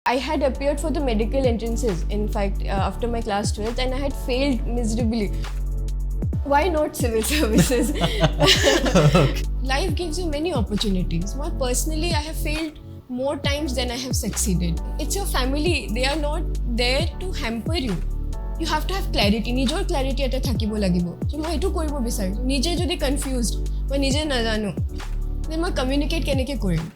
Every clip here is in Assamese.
I had appeared for the medical entrances, in fact, after my class 12th, and I had failed miserably. Why not civil services? Okay. Life gives you many opportunities. But personally, I have failed more times than I have succeeded. It's your family. They are not there to hamper you. You have to have clarity. Nijor clarity eta thakibo lagibo. So moi etu koribo bisaru. Nije jodi confused, moi nije najano. Then moi communicate keneke korim.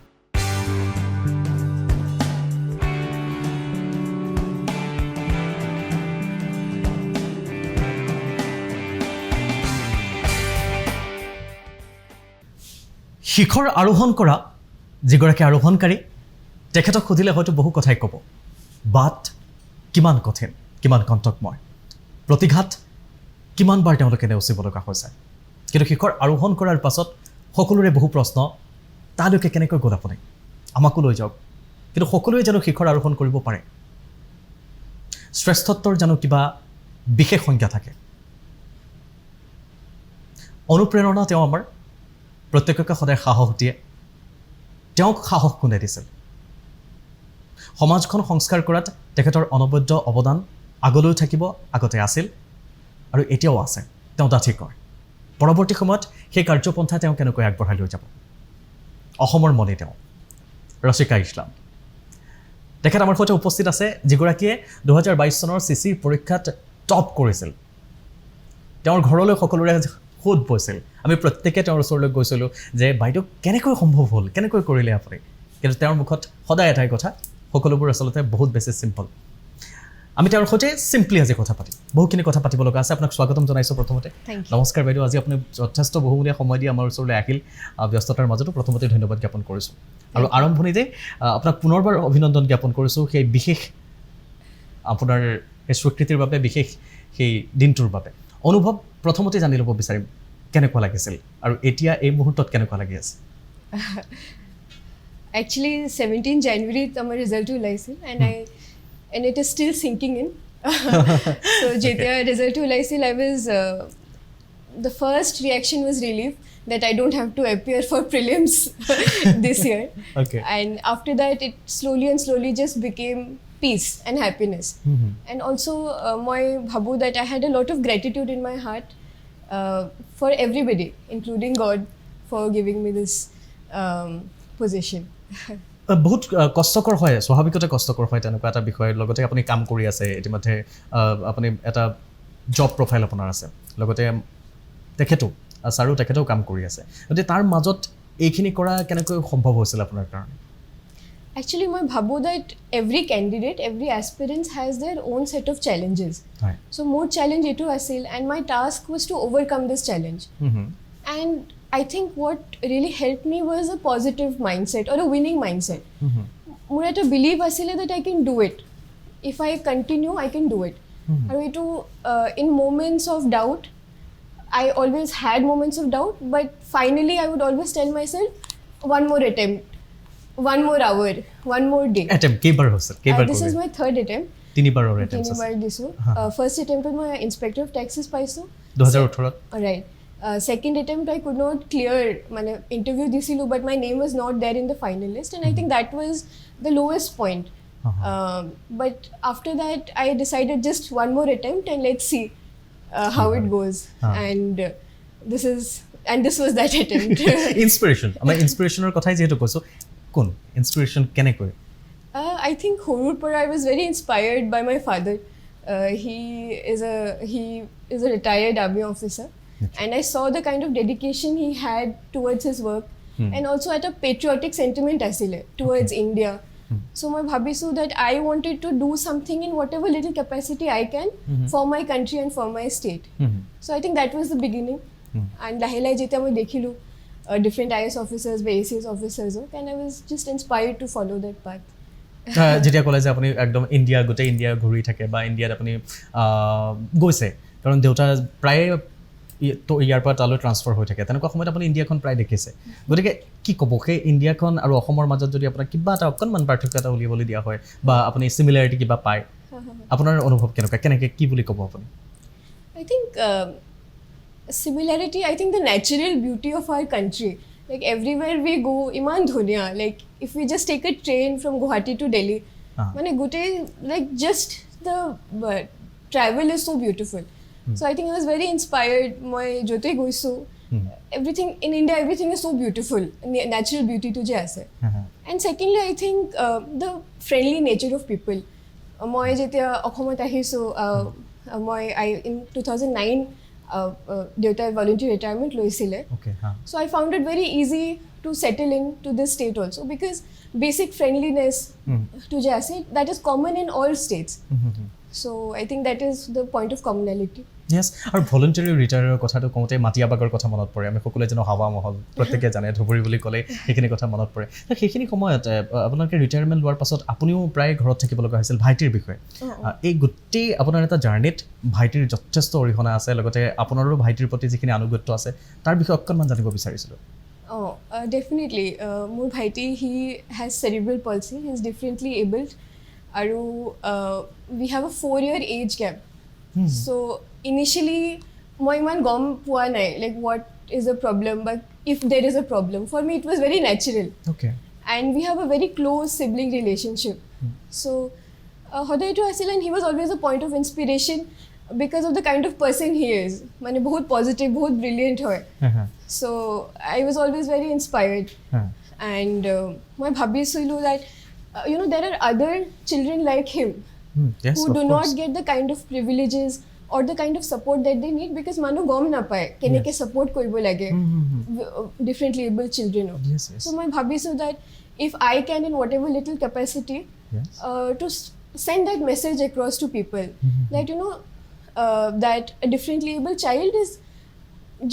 শিখৰ আৰোহণ কৰা যিগৰাকী আৰোহণকাৰী তেখেতক সুধিলে হয়তো বহু কথাই ক'ব বাট কিমান কঠিন কিমান কণ্টকময় প্ৰতিঘাত কিমানবাৰ তেওঁলোকে নেওচিব লগা হৈছে কিন্তু শিখৰ আৰোহণ কৰাৰ পাছত সকলোৰে বহু প্ৰশ্ন তালৈকে কেনেকৈ গ'ল আপুনি আমাকো লৈ যাওক কিন্তু সকলোৱে জানো শিখৰ আৰোহণ কৰিব পাৰে শ্ৰেষ্ঠত্বৰ জানো কিবা বিশেষ সংজ্ঞা থাকে অনুপ্ৰেৰণা তেওঁ আমাৰ প্ৰত্যেককে সদায় সাহস দিয়ে তেওঁক সাহস কোনে দিছিল সমাজখন সংস্কাৰ কৰাত তেখেতৰ অনবদ্য অৱদান আগলৈ থাকিব আগতে আছিল আৰু এতিয়াও আছে তেওঁ ডাঠি কয় পৰৱৰ্তী সময়ত সেই কাৰ্যপন্থা তেওঁ কেনেকৈ আগবঢ়াই লৈ যাব অসমৰ মনে তেওঁ ৰচিকা ইছলাম তেখেত আমাৰ সৈতে উপস্থিত আছে যিগৰাকীয়ে 2022 চনৰ চিচিৰ পৰীক্ষাত টপ কৰিছিল তেওঁৰ ঘৰলৈ সকলোৰে খুদ বৈছিল আমি প্ৰত্যেককে তেওঁৰ ওচৰলৈ গৈছিলোঁ যে বাইদেউ কেনেকৈ সম্ভৱ হ'ল কেনেকৈ কৰিলে আপুনি কিন্তু তেওঁৰ মুখত সদায় এটাই কথা সকলোবোৰ আচলতে বহুত বেছি সিম্পল আমি তেওঁৰ সৈতে সিম্পলি আজি কথা পাতিম বহুখিনি কথা পাতিব লগা আছে আপোনাক স্বাগতম জনাইছোঁ প্ৰথমতে নমস্কাৰ বাইদেউ আজি আপুনি যথেষ্ট বহুমূলীয়া সময় দি আমাৰ ওচৰলৈ আহিল ব্যস্ততাৰ মাজতো প্ৰথমতে ধন্যবাদ জ্ঞাপন কৰিছোঁ আৰু আৰম্ভণিতে আপোনাক পুনৰবাৰ অভিনন্দন জ্ঞাপন কৰিছোঁ সেই বিশেষ আপোনাৰ এই স্বীকৃতিৰ বাবে বিশেষ সেই দিনটোৰ বাবে অনুভৱ প্ৰথমতে জানি ল'ব বিচাৰিম কেনেকুৱা লাগিছিল আৰু এতিয়া এই মুহূৰ্তত কেনেকুৱা লাগি আছে Actually, 17 January, my result ulaisil, and it is still sinking in. So, যেতিয়া result ulaisil, I was the first reaction was relief that I don't have to appear for prelims this year. Okay. And after that, it slowly just became peace and happiness. And also, I bhabu that I had a lot of gratitude in my heart for everybody, including God, for giving me this position. বহুত কষ্টকৰ হয় স্বাভাৱিকতে কষ্টকৰ হয় তেনেকুৱা এটা বিষয়ৰ লগতে আপুনি কাম কৰি আছে ইতিমধ্যে আপুনি এটা জব প্ৰফাইল আপোনাৰ আছে লগতে তেখেতেও কাম কৰি আছে গতিকে তাৰ মাজত এইখিনি কৰা কেনেকৈ সম্ভৱ হৈছিল আপোনাৰ কাৰণে Actually, I bhabu that every candidate, every aspirant has their own set of challenges. Right. So, more challenge etu asil, and my task was to overcome this challenge. And I think what really helped me was a positive mindset or a winning mindset. More at a belief asile that I can do it. If I continue, I can do it. And in moments of doubt, I always had moments of doubt, but finally I would always tell myself, one more attempt, one more hour, one more day. Attempt, কেইবাৰ হৈছে কেইবাৰ This is my third attempt. তিনিবাৰৰ attempt আছে তিনিবাৰ দিছো first attempt মই inspector of taxes পাইছো 2018 right second attempt I could not clear মানে interview দিছিলো but my name was not there in the final list and I think that was the lowest point but after that I decided just one more attempt and let's see how it goes and this was that attempt inspiration আমাৰ inspirationৰ কথাই যেহেতু কৈছো কোন inspiration কেনেকৈ I think horur pora I was very inspired by my father. He is a retired army officer, and I saw the kind of dedication he had towards his work, and also at a patriotic sentiment asile towards India. So I bhabisu that I wanted to do something in whatever little capacity I can for my country and for my state. So I think that was the beginning, and lahe jeta moi dekhilu different IS officers, ACS officers, and I was just inspired to follow that path. যেতিয়া ক'লে যে আপুনি একদম ইণ্ডিয়া গোটেই ইণ্ডিয়া ঘূৰি থাকে বা ইণ্ডিয়াত আপুনি গৈছে কাৰণ দেউতা প্ৰায় ইয়াৰ পৰা তালৈ ট্ৰান্সফাৰ হৈ থাকে তেনেকুৱা সময়ত আপুনি ইণ্ডিয়াখন প্ৰায় দেখিছে গতিকে কি ক'ব সেই ইণ্ডিয়াখন আৰু অসমৰ মাজত যদি আপোনাক কিবা এটা অকণমান পাৰ্থক্য এটা উলিয়াবলৈ দিয়া হয় বা আপুনি চিমিলাৰিটি কিবা পায় আপোনাৰ অনুভৱ কেনেকৈ কি বুলি ক'ব আপুনি I think similarity, I think the natural beauty of our country Like everywhere we go, iman dhunya. Like if we just take a train from Guwahati to Delhi, মানে গোটেই like just the travel is so beautiful. So I think I was very inspired. মই য'তেই গৈছোঁ everything in India, everything is so beautiful, natural beauty to je ase. And secondly, I think the friendly nature of people. মই যেতিয়া অসমত আহিছোঁ মই in 2009 দেউতাই voluntary retirement লৈছিলে. So I found it very easy to settle in to this state also because basic friendliness to je ase, that is common in all states. So I think that is the point of commonality. Yes, আৰু ভলণ্টাৰী ৰিটায়াৰৰ কথাটো কওঁতে মাটিয়াবাগৰ কথা মনত পৰে আমি সকলোৱে জানো হাৱা মহল প্ৰত্যেকে জানে ধুবুৰী বুলি ক'লে সেইখিনি কথা মনত পৰে সেইখিনি সময়ত আপোনালোকে ৰিটায়াৰমেণ্ট লোৱাৰ পাছত আপুনিও প্ৰায় ঘৰত থাকিব লগা হৈছিল ভাইটিৰ বিষয়ে এই গোটেই আপোনাৰ এটা জাৰ্ণিত ভাইটিৰ যথেষ্ট অৰিহণা আছে লগতে আপোনাৰো ভাইটিৰ প্ৰতি যিখিনি আনুগত্য আছে তাৰ বিষয়ে অকণমান জানিব বিচাৰিছিলোঁ definitely মোৰ ভাইটি he has cerebral palsy, he is differently abled আৰু we have a 4-year age gap. So initially মই ইমান গম পোৱা নাই like what is the problem, but if there is a problem for me it was very natural. Okay. And we have a very close sibling relationship. So hodaitu asil, and he was always a point of inspiration because of the kind of person he is. Mane bahut positive, bahut brilliant hoy. So I was always very inspired. And মই ভাবিছিলোঁ that there are other children like him who do not get the kind of privileges or the kind of support that they need because manu gom na pae keneke support koribo lage differently able children. So my bhabisu that if I can in whatever little capacity to send that message across to people that that a differently able child is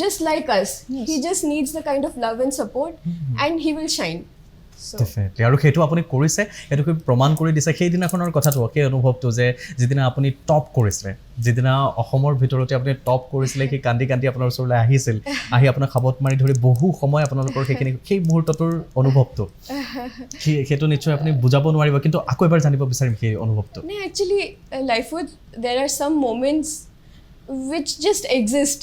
just like us. He just needs the kind of love and support and he will shine. Definitely. আৰু সেইটো আপুনি কৰিছে এটোকে প্ৰমাণ কৰি দিছে সেই দিনাখনৰ কথাটো কি অনুভৱটো যে যিদিনা আপুনি টপ কৰিছিলে যিদিনা অসমৰ ভিতৰতে আপুনি টপ কৰিছিলে কি কান্দি কান্দি আপোনাৰ ওচৰলৈ আহিছিল আহি আপোনাৰ খাবত মাৰি ধৰি বহু সময় আপোনালোকৰ সেই মুহূৰ্তটোৰ অনুভৱটো সেইটো নিশ্চয় আপুনি বুজাব নোৱাৰিব কিন্তু আকৌ এবাৰ জানিব বিচাৰিম সেই অনুভৱটো No, actually lifeত there are some moments which just exist.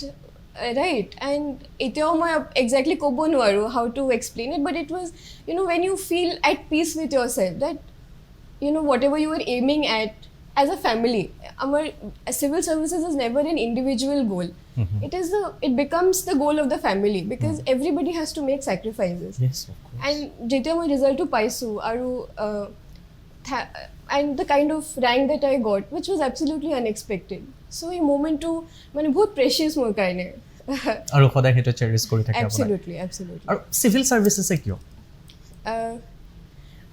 Right, and eteo moi exactly kobo noaru how to explain it, but it was when you feel at peace with yourself that whatever you were aiming at as a family. Our civil services is never an individual goal. It becomes the goal of the family because everybody has to make sacrifices. Yes, of course. And jetio moi result to paisu aru and the kind of rank that I got, which was absolutely unexpected. So a moment to mane bahut precious মোৰ কাৰণে আৰু সদায় হেটো চেৰিছ কৰি থাকে absolutely আৰু সিভিল সাৰ্ভিসেছে কিয়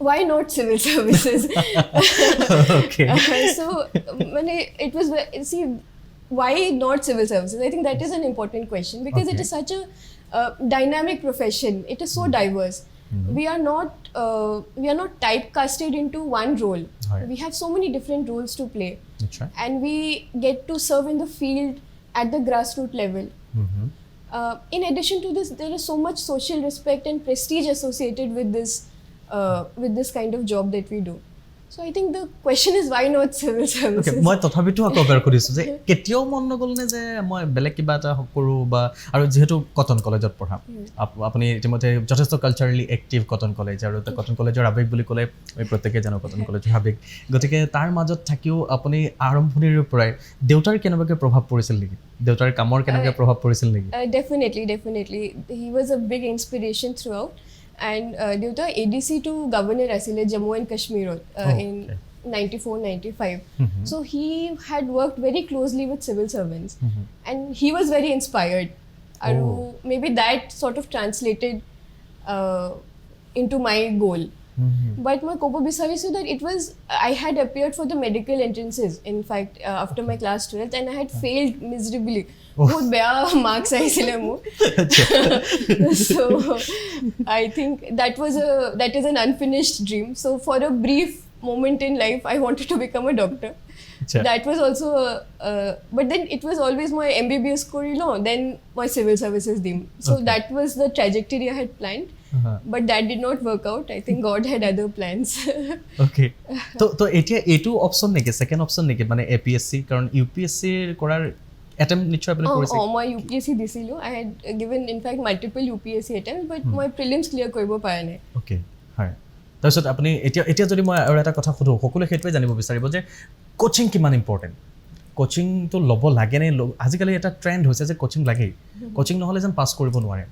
why not civil services? Okay. So mane it was see why not civil services? I think that is an important question because it is such a dynamic profession. It is so diverse. We are not typecasted into one role. We have so many different roles to play. That's right. And we get to serve in the field at the grassroots level. In addition to this, there is so much social respect and prestige associated with this kind of job that we do. So I think the question is why not civil services? Okay, মই তথাপিতো আকবাৰ কৰিছো যে কেতিয়াও মন নগল নে যে মই বেলেগ কিবা এটা কৰো বা আৰু যেহেতু কটন কলেজত পঢ়া আপুনি ইতিমধ্যে যথেষ্ট কালচাৰেলি এক্টিভ কটন কলেজ আৰু কটন কলেজৰ আবেগ বুলি ক'লে আমি প্ৰত্যেকে জানো কটন কলেজৰ আবেগ গতিকে তাৰ মাজত থাকিও আপুনি আৰম্ভণিৰ পৰাই দেউতাৰ কেনেবাকৈ প্ৰভাৱ পৰিছিল নেকি দেউতাৰ কামৰ কেনেবাকৈ প্ৰভাৱ পৰিছিল নেকি Definitely he was a big inspiration throughout. And Deuta ADC to Governor asile Jammu and Kashmir in 94-95. So he had worked very closely with civil servants and he was very inspired. Maybe that sort of translated into my goal. But my kobo bisarisu that I had appeared for the medical entrances in fact after my class 12th and I had failed miserably. बहुत बया marks आइसिले मु so I think that is an unfinished dream. So for a brief moment in life I wanted to become a doctor. That was also but then it was always my MBBS korilo then my civil services dream. So that was the trajectory I had planned. But that did not work out. I think God had other plans. Okay. তো এতিয়া এটো অপশন নেকি সেকেন্ড অপশন নেকি মানে APSC কারণ UPSC কৰাৰ attempt নিশ্চয় আপুনি কৰিছে মই UPSC দিছিলো I had given in fact multiple UPSC attempts but মই prelims clear কৰিব পৰা নাই okay হয় তাৰপিছত আপুনি এতিয়া যদি মই আৰু এটা কথা সুধো সকলোৱে সেইটোৱে জানিব বিচাৰিব যে কোচিং কিমান ইম্পৰ্টেণ্ট কোচিংটো ল'ব লাগে নে আজিকালি এটা ট্ৰেণ্ড হৈছে যে কোচিং লাগেই কোচিং নহ'লে যেন পাছ কৰিব নোৱাৰে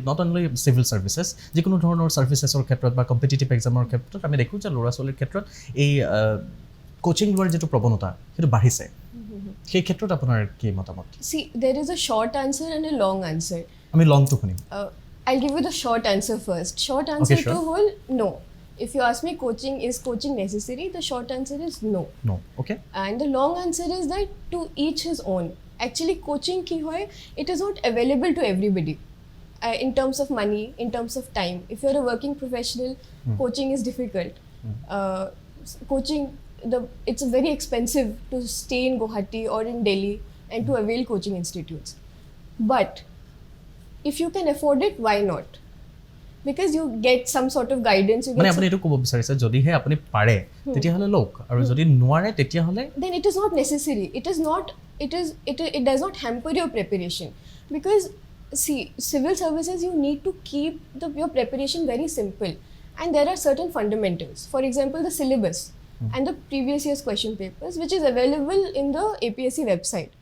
নট অনলি চিভিল ছাৰ্ভিচেছ যিকোনো ধৰণৰ ছাৰ্ভিচেছৰ ক্ষেত্ৰত বা কম্পিটিটিভ এক্সামৰ ক্ষেত্ৰত আমি দেখোঁ যে ল'ৰা ছোৱালীৰ ক্ষেত্ৰত এই কোচিং লোৱাৰ যিটো প্ৰৱণতা সেইটো বাঢ়িছে সেই ক্ষেত্ৰত আপোনাৰ কি মতামত See, there is a short answer and a long answer. আমি লংটো শুনিম I'll give you the short answer first. Short answer sure. to whole, no. If you ask me is coaching necessary? The short answer is no. No, okay. And the long answer is that to each his own. Actually, coaching ki hoy, it is not available to everybody. In terms of money, in terms of time. If you're a working professional, coaching is difficult. Coaching, it's very expensive to stay in Guwahati or in Delhi and to avail coaching institutes. But if you can afford it, why not? Because you get some sort of guidance. মানে আপুনি এটো ক'ব বিচাৰিছে যদিহে আপুনি পাৰে তেতিয়াহলে লোক আৰু যদি নোৱাৰে তেতিয়াহলে then it is not necessary. It does not hamper your preparation. Because see, civil services, you need to keep your preparation very simple. And there are certain fundamentals. For example, the syllabus and the previous year's question papers, which is available in the APSC website.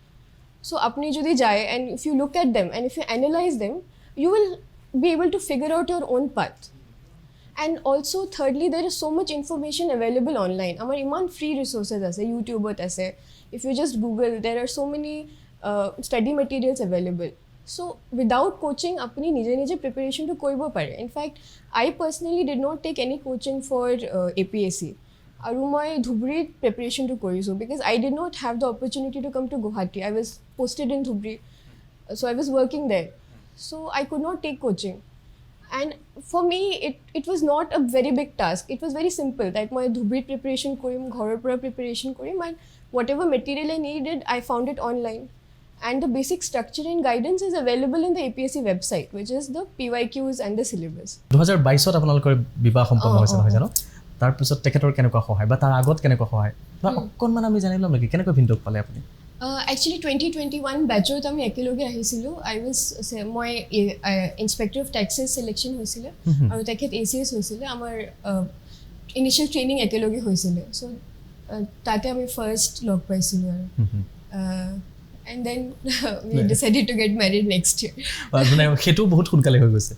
So apni jodi jaye and if you look at them and if you analyze them, you will be able to figure out your own path. And also thirdly, there is so much information available online. Amar iman free resources ase, YouTube ase. If you just Google, there are so many study materials available. So without coaching, apni nije preparation to koribo pare. In fact, I personally did not take any coaching for APSC. আৰু মই ধুবুৰীত প্ৰিপেৰেশ্যনটো কৰিছোঁ because I did not have the opportunity to come to Guwahati. I was posted in Dhubri, so I was working there. So I could not take coaching. And for me, it was not a very big task. It was very simple that মই ধুবুৰীত প্ৰিপেৰেশ্যন কৰিম, ঘৰৰ পৰা প্ৰিপেৰেশ্যন কৰিম, and whatever material I needed, I found it online. And the basic structure and guidance is available in the APSC website, which is the PYQs and the syllabus. 2022 আপোনালোকৰ বিবাহ সম্পন্ন হৈছে নহয় জানো তাৰপিছত তেখেতৰ কেনেকুৱা সহায় বা তাৰ আগত কেনেকুৱা সহায় বা অকণমান আমি জানি ল'ম নেকি কেনেকৈ ভিন্দক পালে আপুনি Actually 2021 batchত আমি একেলগে আহিছিলোঁ মই ইন্সপেক্টৰ অফ টেক্সেছ চিলেকশ্যন হৈছিলে আৰু তেখেত ACS হৈছিলে আমাৰ ইনিচিয়েল ট্ৰেইনিং একেলগে হৈছিলে চ' তাতে আমি ফাৰ্ষ্ট লগ পাইছিলোঁ আৰু and then we decided to get married next year. মানে হেতু বহুত সোনকালে হৈ গৈছে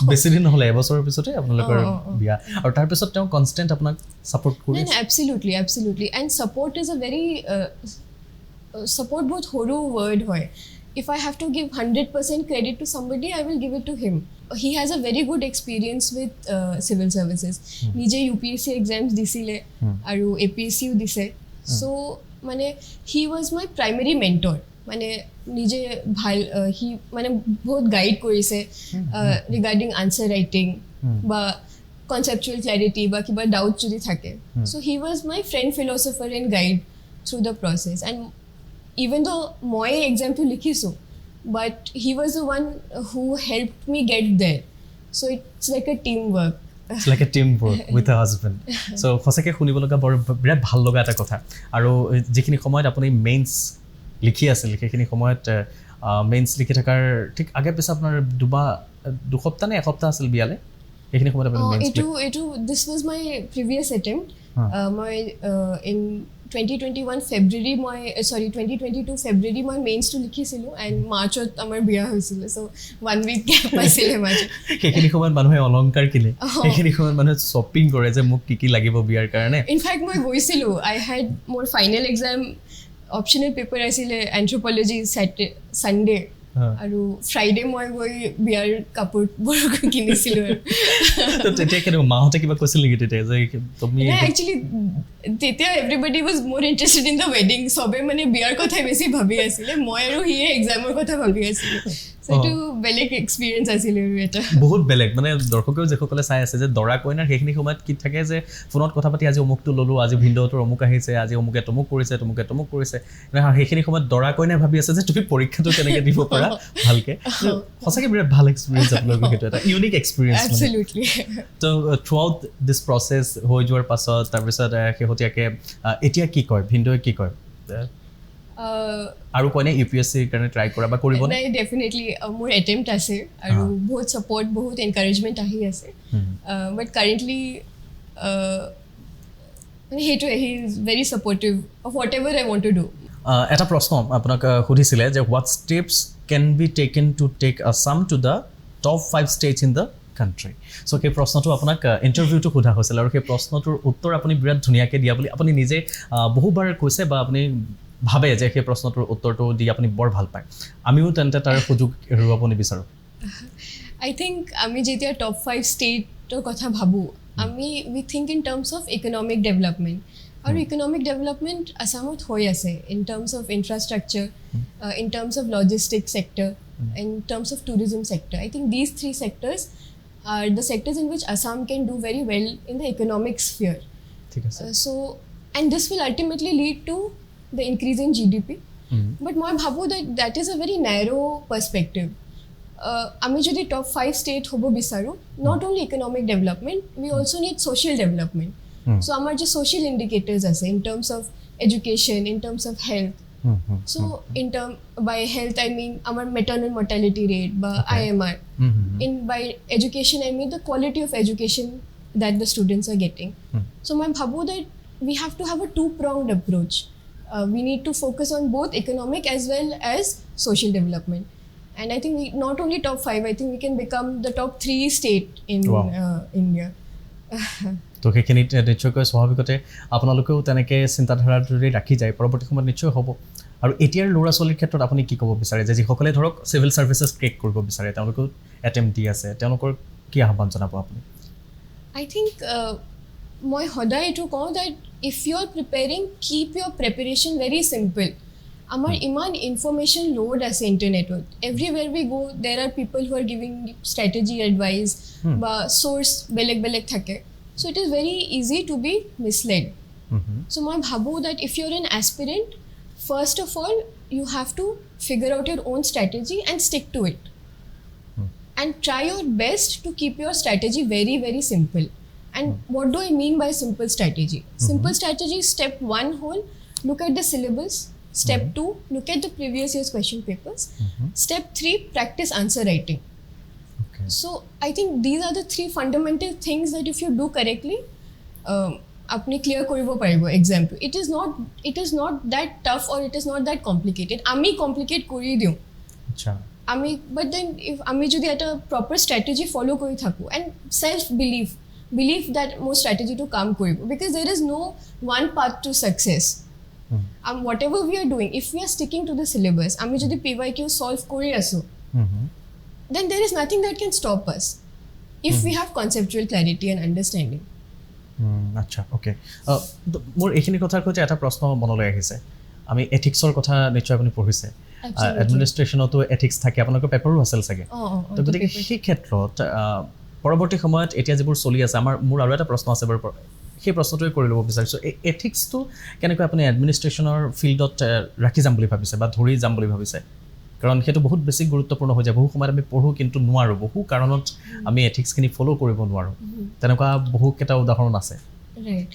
বেছি দিন নহলে এবছৰৰ পিছতে আপোনালোকৰ বিয়া আৰু তাৰ পিছত তেওঁ কনস্ট্যান্ট আপোনাক সাপোৰ্ট কৰিছে No, absolutely and support is a very support বহুত সৰু word হয় if I have to give 100% credit to somebody I will give it to him. He has a very good experience with civil services. নিজে UPSC exams দিছিলে আৰু APSC ও দিছে so মানে he was my primary mentor. মানে নিজে ভাল হি মানে বহুত গাইড কৰিছে ৰিগাৰ্ডিং আনসাৰ ৰাইটিং বা কনসেপচুৱেল ক্লাৰিটি বা কিবা ডাউট যদি থাকে so he was my friend philosopher and guide through the process and even though মই এক্সামটো লিখিছোঁ but he was the one who helped me get there so it's like a team work It's like a teamwork with a husband. So সঁচাকৈ শুনিব লগা বিৰাট ভাল লগা এটা কথা আৰু যিখিনি সময়ত আপুনি মেইনছ লিখি আছিল সেইখিনি সময়ত মেইনছ লিখি থকাৰ ঠিক আগে পিছে আপোনাৰ দুসপ্তাহ নে এসপ্তাহ আছিল বিয়ালে এইখিনি সময়ত আপুনি মেইনছ এইটো দিছ ৱাজ মাই প্ৰিভিয়াছ এটেম্প্ট মই ইন 2021 ফেব্ৰুৱাৰী 2022 ফেব্ৰুৱাৰী মই মেইনছটো লিখিছিলোঁ এণ্ড মাৰ্চত আমাৰ বিয়া হৈছিলে চ' 1 week গেপ আছিলে মাজত সেইখিনি সময়ত মানুহে অলংকাৰ কিনে সেইখিনি সময়ত মানুহে শ্বপিং কৰে যে মোক কি লাগিব বিয়াৰ কাৰণে ইনফেক্ট মই গৈছিলোঁ আই হেড মোৰ ফাইনেল এক্সাম অপশ্যনেল পেপাৰ আছিলে এন্থ্ৰপলজি ছানডে আৰু ফ্ৰাইডে মই গৈ বিয়াৰ কাপোৰবোৰ কিনিছিলোঁ আৰু তেতিয়া কেনেকুৱা মাহঁতে কিবা কৈছিল নেকি তেতিয়া যে তুমি একচুৱেলি তেতিয়া এভৰিবডি ৱাজ মোৰ ইণ্টাৰেষ্টেড ইন দ্য ৱেডিং চবে মানে বিয়াৰ কথাই বেছি ভাবি আছিলে মই আৰু সিয়ে এক্সামৰ কথা ভাবি আছিলোঁ এইটো বেলেগ এক্সপিৰিয়েঞ্চ আছিলে আৰু এটা বহুত বেলেগ মানে দৰ্শকেও যিসকলে চাই আছে যে দৰা কইনাৰ সেইখিনি সময়ত কি থাকে যে ফোনত কথা পাতি আজি অমুকটো ল'লোঁ আজি ভিন্দটোৰ অমুক আহিছে আজি অমুকে তমুক কৰিছে সেইখিনি সময়ত দৰা কইনাই ভাবি আছে যে তুমি পৰীক্ষাটো কেনেকৈ দিব পাৰা ভালকৈ সঁচাকৈ বিৰাট ভাল এক্সপিৰিয়েঞ্চ আপোনালোকৰ সেইটো এটা ইউনিক এক্সপিৰিয়েঞ্চ এবছলিউটলি তো থ্ৰু আউট দিছ প্ৰচেছ হৈ যোৱাৰ পাছত তাৰপিছত শেহতীয়াকৈ এতিয়া কি কয় ভিন্দই কি কয় আৰু কোনে ইউপিএসসিৰ কাৰণে ট্ৰাই কৰা বা কৰিব নাই ডেফিনেটলি মোৰ এটেম্প্ট আছে আৰু বহুত সাপোৰ্ট বহুত এনকাৰেজমেন্ট আহি আছে বাট কাৰেন্টলি সেইটোৱে he is very supportive of whatever I want to do এটা প্ৰশ্ন আপোনাক সুধিছিলে যে what steps can be taken to take Assam to the top 5 states in the country so' সেই প্ৰশ্নটো আপোনাক ইণ্টাৰভিউটো সোধা হৈছিল আৰু সেই প্ৰশ্নটোৰ উত্তৰ আপুনি বিৰাট ধুনীয়াকৈ দিয়া বুলি আপুনি নিজে বহুবাৰ কৈছে বা আপুনি ভাবে যে সেই প্ৰশ্নটোৰ উত্তৰটো দি আপুনি বৰ ভাল পায় আমিও তেন্তে তাৰ সুযোগ হেৰুৱাব নিবিচাৰোঁ I think আমি যেতিয়া টপ 5 ষ্টেটৰ কথা ভাবোঁ আমি we think in terms of economic development আৰু ইকনমিক ডেভেলপমেণ্ট আছামত হৈ আছে in terms of infrastructure in terms of logistic sector in terms of tourism sector I think these 3 sectors are the sectors in which Assam can do very well in the economic sphere. So, and this will ultimately lead to the increase in GDP. But moi bhabu that is a very narrow perspective. Ami jodi top 5 state hobo bisaru, not only economic development, we also need social development. So amar je social indicators ase in terms of education, in terms of health. So by health I mean our maternal mortality rate by IMR. By education I mean the quality of education that the students are getting. So my bhabu that we have to have a two-pronged approach. We need to focus on both economic as well as social development. And I think we not only top 5, I think we can become the top 3 state in India. তো সেইখিনিত নিশ্চয়কৈ স্বাভাৱিকতে আপোনালোকেও তেনেকৈ চিন্তাধাৰাটোৰে ৰাখি যায় পৰৱৰ্তী সময়ত নিশ্চয় হ'ব আৰু এতিয়াৰ ল'ৰা ছোৱালীৰ ক্ষেত্ৰত আপুনি কি ক'ব বিচাৰে যে যিসকলে ধৰক চিভিল ছাৰ্ভিচেছ ক্ৰেক কৰিব বিচাৰে তেওঁলোকেও এটেম্প দি আছে তেওঁলোকৰ কি আহ্বান জনাব আপুনি I think মই সদায় এইটো কওঁ that if you are preparing keep your preparation very simple আমাৰ ইমান ইনফৰমেশ্যন লোড আছে ইণ্টাৰনেটত এভৰিৱেৰ we go there are people who are giving strategy advice বা চ'ৰ্চ বেলেগ বেলেগ থাকে so' it is very easy to be misled so' মই ভাবোঁ that if you are an aspirant first of all you have to figure out your own strategy and stick to it and try your best to keep your strategy very very simple and what do I mean by simple strategy? Simple strategy, step 1 whole, look at the syllabus. Step 2, look at the previous year's question papers. Step 3, practice answer writing. Okay. So I think these are the 3 fundamental things that if you do correctly, apni clear koribo paribo exam. It is not that tough or it is not that complicated. Ami complicate kori diu. Acha. But then if ami jodi at a proper strategy follow kori thaku and self belief that more strategy to come koribo because there is no one path to success. Whatever we are doing, if we are sticking to the syllabus, ami jodi PYQ solve kori asu, then there is nothing that can stop us if we have conceptual clarity and understanding. আচ্ছা ওকে মোৰ এইখিনি কথাৰ কৈছে এটা প্ৰশ্ন মনলৈ আহিছে আমি এথিক্সৰ কথা নিশ্চয় আপুনি পঢ়িছে এডমিনিষ্ট্ৰেশ্যনতো এথিক্স থাকে আপোনালোকৰ পেপাৰো আছিল চাগে তো গতিকে সেই ক্ষেত্ৰত পৰৱৰ্তী সময়ত এতিয়া যিবোৰ চলি আছে মোৰ আৰু এটা প্ৰশ্ন আছে বাৰু সেই প্ৰশ্নটোৱে কৰি ল'ব বিচাৰিছোঁ এই এথিক্সটো কেনেকৈ আপুনি এডমিনিষ্ট্ৰেশ্যনৰ ফিল্ডত ৰাখি যাম বুলি ভাবিছে বা ধৰি যাম বুলি ভাবিছে কাৰণ সেইটো বহুত বেছি গুৰুত্বপূৰ্ণ হৈ যায় বহু সময়ত আমি পঢ়োঁ কিন্তু নোৱাৰোঁ বহু কাৰণত আমি এথিক্সখিনি ফ'ল' কৰিব নোৱাৰোঁ তেনেকুৱা বহুকেইটা উদাহৰণ আছে Right.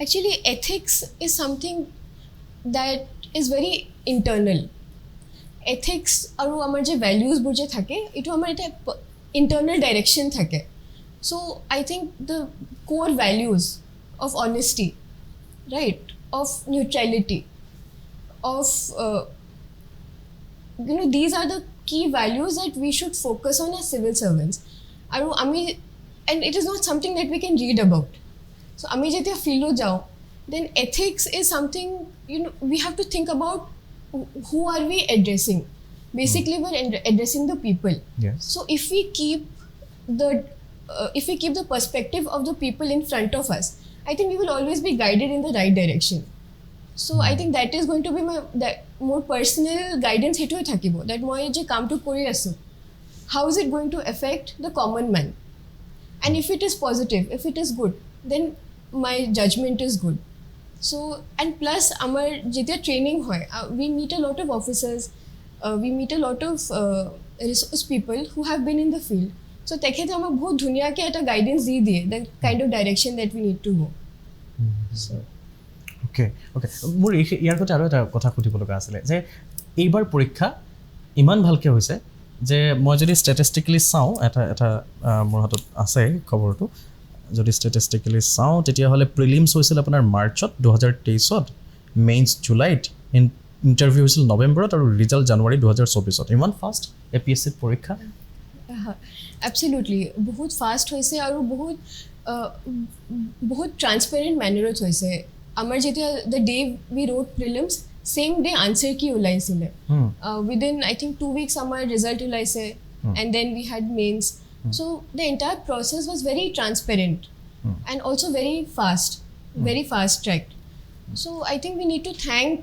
Actually, ethics is something that is very internal. Ethics aru amar je values bur je thake etu amar eta internal direction thake. So I think the core values of honesty, right, of neutrality, of these are the key values that we should focus on as civil servants. And it is not something that we can read about. So ami jetia filo jao, then ethics is something we have to think about who are we addressing. Basically we're addressing the people. Yes. So if we keep the perspective of the people in front of us, I think we will always be guided in the right direction. So I think that is going to be my more personal guidance hetu thakibo that moi je kaam to kori asu, how is it going to affect the common man, and if it is positive, if it is good, then my judgment is good. So and plus amar jetia training hoy we meet a lot of officers, we meet a lot of resource people who have been in the field. So tekhete amar bahut dhuniya ke eta guidance di diye the kind of direction that we need to go. So okay মোৰ ইয়াৰ কথা আৰু এটা কথা সুধিব লগা আছিলে যে এইবাৰ পৰীক্ষা ইমান ভালকৈ হৈছে যে মই যদি ষ্টেটিষ্টিকেলি চাওঁ এটা মোৰ হাতত আছে খবৰটো যদি ষ্টেটিষ্টিকেলি চাওঁ তেতিয়াহ'লে প্ৰিলিমছ হৈছিল আপোনাৰ মাৰ্চত 2023ত, মেইনছ জুলাইত, ইণ্টাৰভিউ হৈছিল নৱেম্বৰত আৰু ৰিজাল্ট জানুৱাৰী 2024ত। ইমান ফাষ্ট APSCত পৰীক্ষা? এবছলিউটলি বহুত ফাষ্ট হৈছে আৰু বহুত ট্ৰান্সপেৰেণ্ট মেনাৰত হৈছে। আমাৰ যেতিয়া the day we wrote prelims same day answer key ওলাইছিলে, উইদিন আই থিংক 2 weeks আমাৰ ৰিজাল্ট ওলাইছে, and then we had mains. So' the entire process was very transparent and also' very fast tracked. So I think we need to thank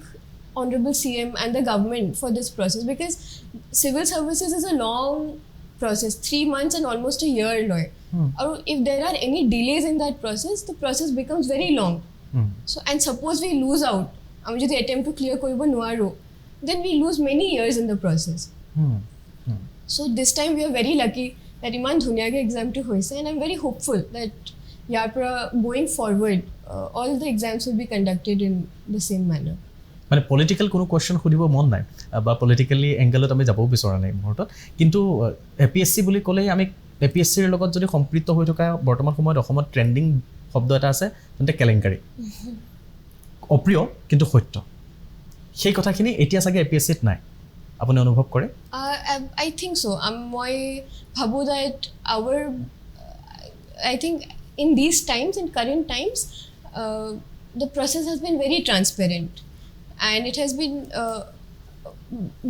Honorable CM and the government for this process, because civil services is a long process, 3 months and almost a year long. Or if there are any delays in that process becomes very long. So and suppose we lose out, আমি যদি attempt to clear কৰিব নোৱাৰো, then we lose many years in the process. So this time we are very lucky that ইমান ধুনীয়াকৈ এক্সামটো হৈছে, and I'm very hopeful that ইয়াৰ পৰা going forward all the exams will be conducted in the same manner. মানে পলিটিকেল কোনো কুৱেশ্যন সুধিব মন নাই বা পলিটিকেলি এংগেলত আমি যাবও বিচৰা নাই মুহূৰ্তত, কিন্তু APSC বুলি ক'লেই আমি APSCৰ লগত যদি সম্পৃক্ত হৈ থকা বৰ্তমান সময়ত অসমত ট্ৰেণ্ডিং শব্দ এটা আছে, তেন্তে কেলেংকাৰী। অপ্ৰিয় কিন্তু সত্য। সেই কথাখিনি এতিয়া চাগে APSCত নাই, আপুনি অনুভৱ কৰে? I think so. মই ভাবোঁ that I think in these times, in current times, the process has been very transparent, and it has been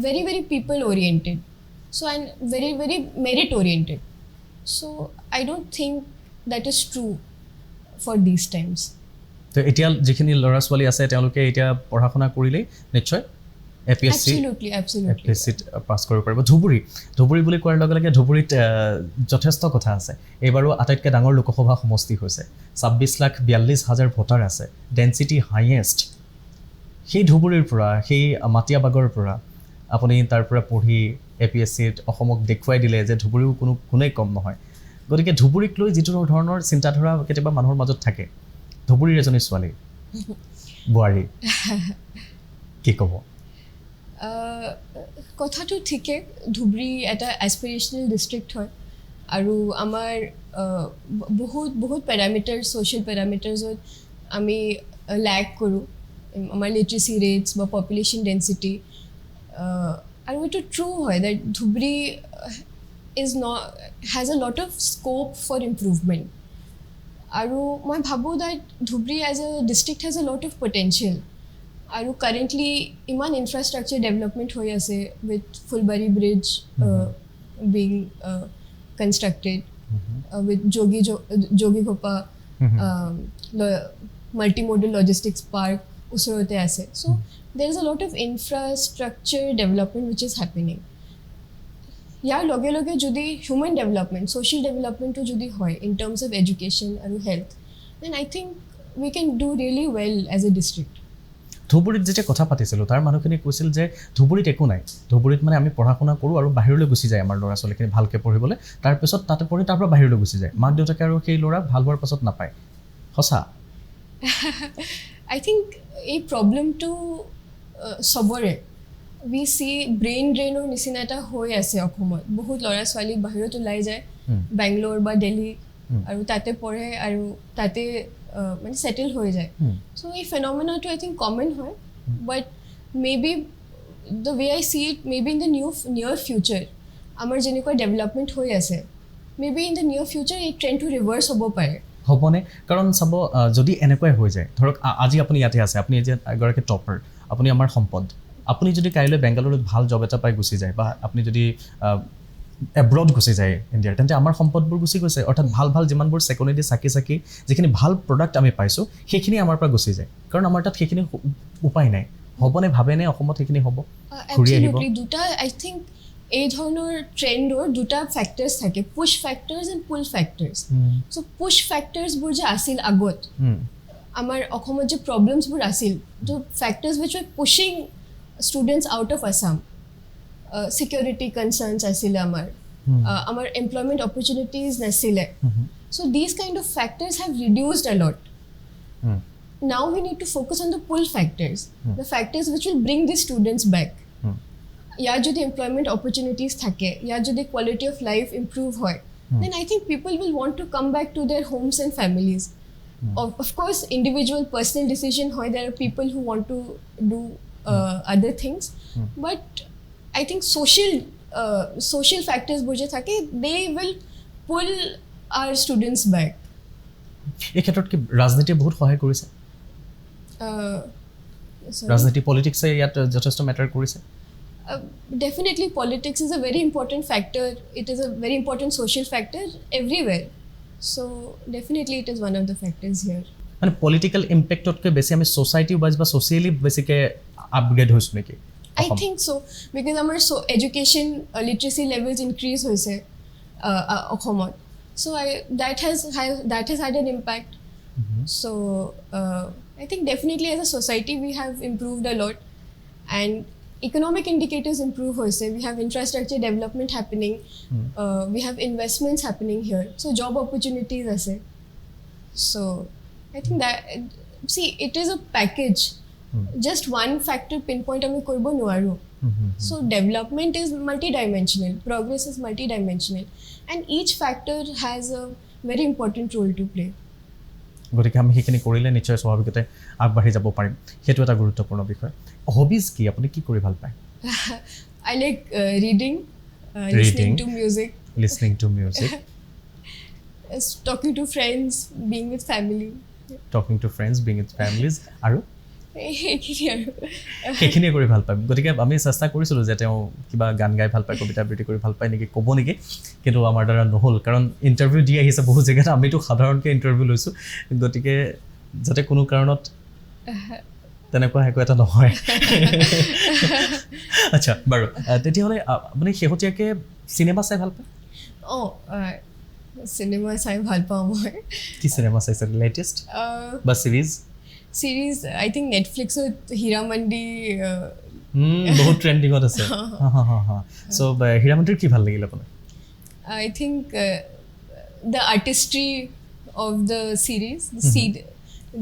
very, very people oriented, so and very, very merit oriented. So I don't think that is true for these times. তো এতিয়া যিখিনি ল'ৰা ছোৱালী আছে তেওঁলোকে এতিয়া পঢ়া শুনা কৰিলেই নিশ্চয় APSCত পাছ কৰিব পাৰিব। ধুবুৰী বুলি কোৱাৰ লগে লগে ধুবুৰীত যথেষ্ট কথা আছে। এইবাৰো আটাইতকৈ ডাঙৰ লোকসভা সমষ্টি হৈছে, 26,42,000 ভোটাৰ আছে, ডেঞ্চিটি হাইয়েষ্ট। সেই ধুবুৰীৰ পৰা, সেই মাটিয়াবাগৰ পৰা আপুনি তাৰ পৰা পঢ়ি APSCত অসমক দেখুৱাই দিলে যে ধুবুৰীও কোনেই কম নহয়। গতিকে ধুবুৰীক লৈ যিটো ধৰণৰ চিন্তাধাৰা কেতিয়াবা মানুহৰ মাজত থাকে, ধুবুৰীৰ এজনী ছোৱালী, বোৱাৰী, কি ক'ব? কথাটো ঠিকে, ধুবুৰী এটা এছপিৰেশ্যনেল ডিষ্ট্ৰিক্ট হয়, আৰু আমাৰ বহুত পেৰামিটাৰ, ছ'চিয়েল পেৰামিটাৰ্ছত আমি লেগ কৰোঁ, আমাৰ লিটাৰেচি ৰেটছ বা পপুলেশ্যন ডেঞ্চিটি। আৰু এইটো ট্ৰু হয় that Dhubri has a lot of scope for improvement. আৰু মই ভাবোঁ that Dhubri as a district has a lot of potential. আৰু কাৰেণ্টলি ইমান ইনফ্ৰাষ্ট্ৰাকচাৰ ডেভেলপমেণ্ট হৈ আছে, with Phulbari bridge being constructed, with Jogighopa multimodal logistics park ওচৰতে আছে। So' there is a lot of infrastructure development which is happening. ইয়াৰ লগে লগে যদি হিউমেন ডেভেলপমেণ্ট, ছ'চিয়েল ডেভেলপমেণ্টটো যদি হয় ইন টাৰ্মছ অফ এডুকেশ্যন আৰু health, then I think we can do really well as a district. ধুবুৰীত যেতিয়া কথা পাতিছিলোঁ তাৰ মানুহখিনি কৈছিল যে ধুবুৰীত একো নাই, ধুবুৰীত মানে আমি পঢ়া শুনা কৰোঁ আৰু বাহিৰলৈ গুচি যায় আমাৰ ল'ৰা ছোৱালীখিনি ভালকৈ পঢ়িবলৈ, তাৰপিছত তাতে পঢ়ি তাৰ পৰা বাহিৰলৈ গুচি যায়, মাক দেউতাকে আৰু সেই ল'ৰাক ভাল হোৱাৰ পাছত নাপায়। সঁচা? আই থিংক এই প্ৰব্লেমটো চবৰে, উই চি ব্ৰেইন ড্ৰেইনৰ নিচিনা এটা হৈ আছে অসমত। বহুত ল'ৰা ছোৱালী বাহিৰত ওলাই যায়, বেংগলোৰ বা দিল্লী, আৰু তাতে পঢ়ে আৰু তাতে মানে ছেটেল হৈ যায়। চ' এই ফেন'মেনাটো আই থিংক কমন হয়, but maybe the way I see it, maybe in the near future আমাৰ যেনেকুৱা ডেভেলপমেণ্ট হৈ আছে, maybe in the near future এই ট্ৰেণ্ডটো ৰিভাৰ্চ হ'ব পাৰে। হ'বনে? কাৰণ চাব, যদি এনেকুৱাই হৈ যায়, ধৰক আজি আপুনি ইয়াতে আছে, আপুনি যে এগৰাকী টপাৰ, আপুনি আমাৰ সম্পদ, আপুনি যদি কাইলৈ বেংগালুৰুত ভাল জব এটা পাই গুচি যায়, বা আপুনি যদি এব্ৰড গুচি যায় ইণ্ডিয়াৰ, তেন্তে আমাৰ সম্পদবোৰ গুচি গৈছে। অৰ্থাৎ ভাল যিমানবোৰ ছেকেণ্ডেৰী চাকি যিখিনি ভাল প্ৰডাক্ট আমি পাইছোঁ সেইখিনি আমাৰ পৰা গুচি যায়, কাৰণ আমাৰ তাত সেইখিনি উপায় নাই। হ'বনে, ভাবেনে অসমত সেইখিনি হ'ব? দুটা আই থিংক এই ধৰণৰ ট্ৰেণ্ডৰ দুটা ফেক্টৰ্ছ থাকে, push factors and pull factors. So' push ফেক্টৰ্ছবোৰ যে আছিল আগত, আমাৰ অসমত যে প্ৰব্লেমছবোৰ আছিল, ত' factors which were pushing students out of Assam, security concerns asile amar employment opportunities nasile. So these kind of factors have reduced a lot. Now we need to focus on the pull factors, the factors which will bring the students back. Ya jodi employment opportunities thake, ya jodi quality of life improve hoy, then I think people will want to come back to their homes and families. Of course, individual personal decision hoy, there are people who want to do other things, but I think social factors bojhe thake, they will pull our students back. এই ক্ষেত্ৰত কি ৰাজনীতিয়ে বহুত সহায় কৰিছে ৰাজনীতি পলিটিক্সে ইয়াত যথেষ্ট মেটাৰ কৰিছে Definitely politics is a very important factor. It is a very important social factor everywhere. So definitely it is one of the factors here. মানে পলিটিক্যাল ইম্পেক্টতকৈ বেছি আমি সোসাইটি ওয়াইজ বা সোশিয়ালি বেছিকে আপগ্ৰেড হৈছো নেকি I think so, because our education literacy levels increase hoise Okhomot. So that has had an impact. So I think definitely as a society we have improved a lot, and economic indicators improve hoise. We have infrastructure development happening. We have investments happening here. So job opportunities ase. So I think that, see, it is a package. Just one factor pinpoint ami koribo noaru. So development is multidimensional, progress is multidimensional, and each factor has a very important role to play. গতিকে আমি সেইখিনি কৰিলে নিশ্চয় স্বাভাৱিকতে আগবাঢ়ি যাব পাৰিম সেইটো এটা গুৰুত্বপূৰ্ণ বিষয় হবিজ কি আপুনি কি কৰি ভাল পায় I like reading, listening to music, talking to friends, being with family. Being with families আৰু সেইখিনিয়ে কৰি ভাল পাম গতিকে আমি চেষ্টা কৰিছিলোঁ যে তেওঁ কিবা গান গাই ভাল পায় কবিতা আবৃত্তি কৰি ভাল পায় নেকি ক'ব নেকি কিন্তু আমাৰ দ্বাৰা নহ'ল কাৰণ ইণ্টাৰভিউ দি আহিছে বহু জেগাত আমিতো সাধাৰণকৈ ইণ্টাৰভিউ লৈছোঁ গতিকে যাতে কোনো কাৰণত তেনেকুৱা একো এটা নহয় আচ্ছা বাৰু তেতিয়াহ'লে আপুনি শেহতীয়াকৈ চিনেমা চাই ভাল পায় চিনেমা চাই ভাল পাওঁ মই কি চিনেমা চাইছে লেটেষ্ট বা series I think Netflix Hira Mandi বহুত ট্ৰেন্ডিংত আছে সো হীৰা মন্দিৰ কি ভাল লাগিল আপোনাৰ I think the artistry of the series,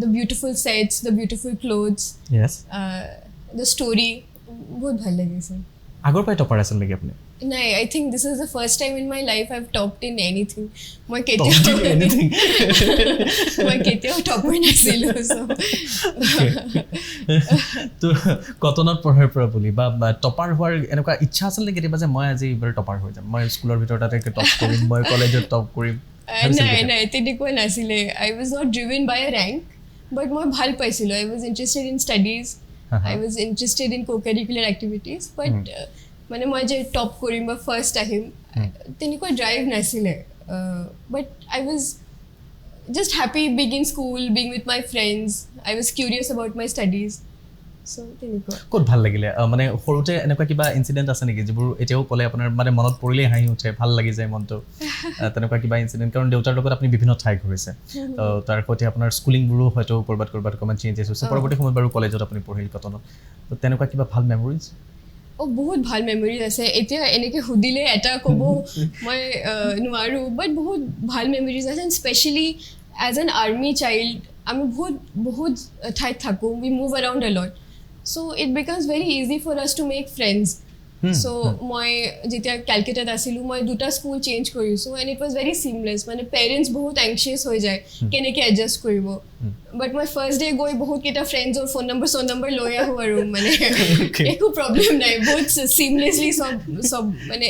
the beautiful sets, the beautiful clothes, yes, the story বহুত ভাল লাগিছে আগৰ পৰাই টপাৰ আছিল নেকি আপুনি No, I think this is the first time in my life I've topped in anything. My keteo topper nasilo so. To কটনত পঢ়াৰ পৰা বুলি বা টপাৰ হোৱাৰ এনেকুৱা ইচ্ছা আছিল নেকি কেতিয়াবা যে মই আজি ইবাৰ টপাৰ হৈ যাম মই স্কুলৰ ভিতৰত এটা টপ কৰিম মই কলেজত টপ কৰিম নাই তেনেকুৱা নাছিলে I was not driven by a rank, but মই ভাল পাইছিলো. I was interested in studies. I was interested in co-curricular activities, but মানে মই যে টপ কৰিম বা ফাৰ্ষ্ট আহিম তেনেকুৱা ড্ৰাইভ নাছিলে but I was just happy being in school being with my friends I was curious about my studies so' তেনেকুৱা ক'ত ভাল লাগিলে মানে সৰুতে এনেকুৱা কিবা ইনচিডেণ্ট আছে নেকি যিবোৰ এতিয়াও ক'লে আপোনাৰ মানে মনত পৰিলেই হাঁহি উঠে ভাল লাগি যায় মনটো তেনেকুৱা কিবা ইনচিডেণ্ট কাৰণ দেউতাৰ লগত আপুনি বিভিন্ন ঠাই ঘূৰিছে তাৰ সৈতে আপোনাৰ স্কুলিংবোৰো হয়তো ক'ৰবাত অকণমান চেঞ্জেছ হৈছে পৰৱৰ্তী সময়ত বাৰু কলেজত আপুনি পঢ়িল কটনত তো তেনেকুৱা কিবা ভাল মেমৰিজ বহুত ভাল মেমৰিজ আছে এতিয়া এনেকৈ সুধিলে এটা ক'ব মই নোৱাৰোঁ বাট বহুত ভাল মেমৰিজ আছে and specially as an army child আমি বহুত ঠাইত থাকোঁ we move around a lot so' it becomes very easy for us to make friends so' মই যেতিয়া কেলকাতাত আছিলোঁ মই দুটা স্কুল চেঞ্জ কৰিছোঁ and it was very seamless মানে পেৰেণ্টছ বহুত এংচিয়াছ হৈ যায় কেনেকৈ এডজাষ্ট কৰিব বাট মই ফাৰ্ষ্ট ডে গৈ বহুতকেইটা ফ্ৰেণ্ডছৰ ফোন নম্বৰ লৈ আহোঁ আৰু মানে একো প্ৰব্লেম নাই বহুত চিমলেছলি চব মানে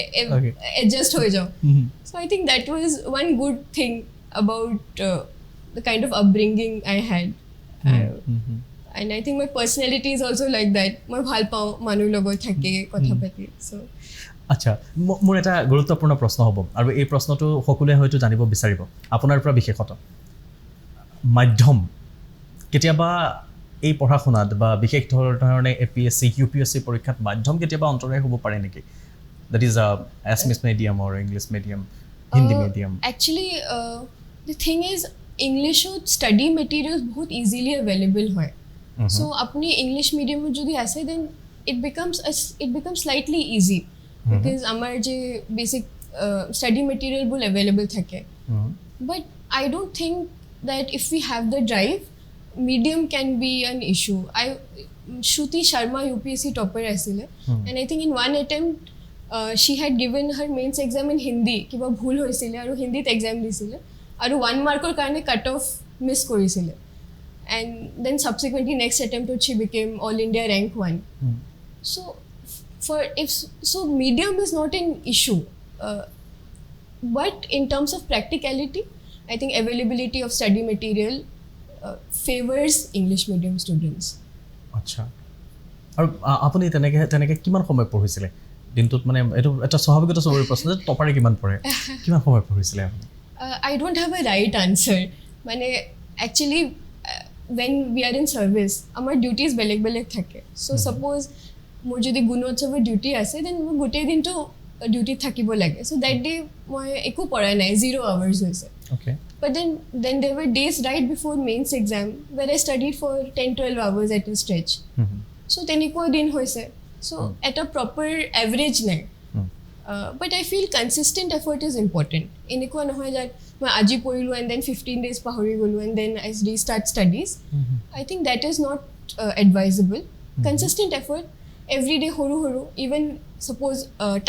এডজাষ্ট হৈ যাওঁ so' I think that was one good thing about the kind of upbringing I had And I think my personality is also like that. মই ভাল পাওঁ মানুহৰ লগত থাকি কথা পাতি চ' আচ্ছা মোৰ এটা গুৰুত্বপূৰ্ণ প্ৰশ্ন হ'ব আৰু এই প্ৰশ্নটো সকলোৱে হয়তো জানিব বিচাৰিব আপোনাৰ পৰা বিশেষত মাধ্যম কেতিয়াবা এই পঢ়া শুনাত বা বিশেষ ধৰণে APSC UPSC পৰীক্ষাত মাধ্যম কেতিয়াবা অন্তৰায় হ'ব পাৰে নেকি that is Assamese medium or English medium Hindi medium actually the thing is Englishত study materials বহুত easily available হয় so apni English medium mein jodi ase then it becomes slightly easy because amar je basic study material bul available thake but I don't think that if we have the drive medium can be an issue. Shruti Sharma UPSC topper asile and I think in one attempt she had given her mains exam in Hindi কিবা ভুল হৈছিলে আৰু হিন্দীত এক্সাম দিছিলে আৰু 1 মাৰ্কৰ কাৰণে কাট অফ মিছ কৰিছিলে and then subsequently next attempt she became all India rank 1 so medium is not an issue but in terms of practicality I think availability of study material favors English medium students আচ্ছা আৰু আপুনি তেনেকে কিমান সময় পঢ়িছিলে দিনটোত মানে এটো এটা স্বাভাৱিকতা সবৰে প্ৰশ্ন যে টপাৰে কিমান পঢ়ে কিমান সময় পঢ়িছিলে আপুনি I don't have a right answer মানে actually when we are in service our duties beleg থাকে so suppose মোৰ যদি গুণোৎসৱৰ ডিউটি আছে then মই গোটেই দিনটো ডিউটি থাকিব লাগে so that day মই একো পঢ়া নাই 0 hours হৈছে okay but then there were days right before mains exam where I studied for 10-12 hours at a stretch so তেনেকুৱা দিন হৈছে so at a proper average নাই but I feel consistent effort is important এনেকুৱা নহয় যে মই আজি পঢ়িলো and then 15 days পাহৰি গলো and then I restart studies I think that is not advisable consistent effort every day horu even suppose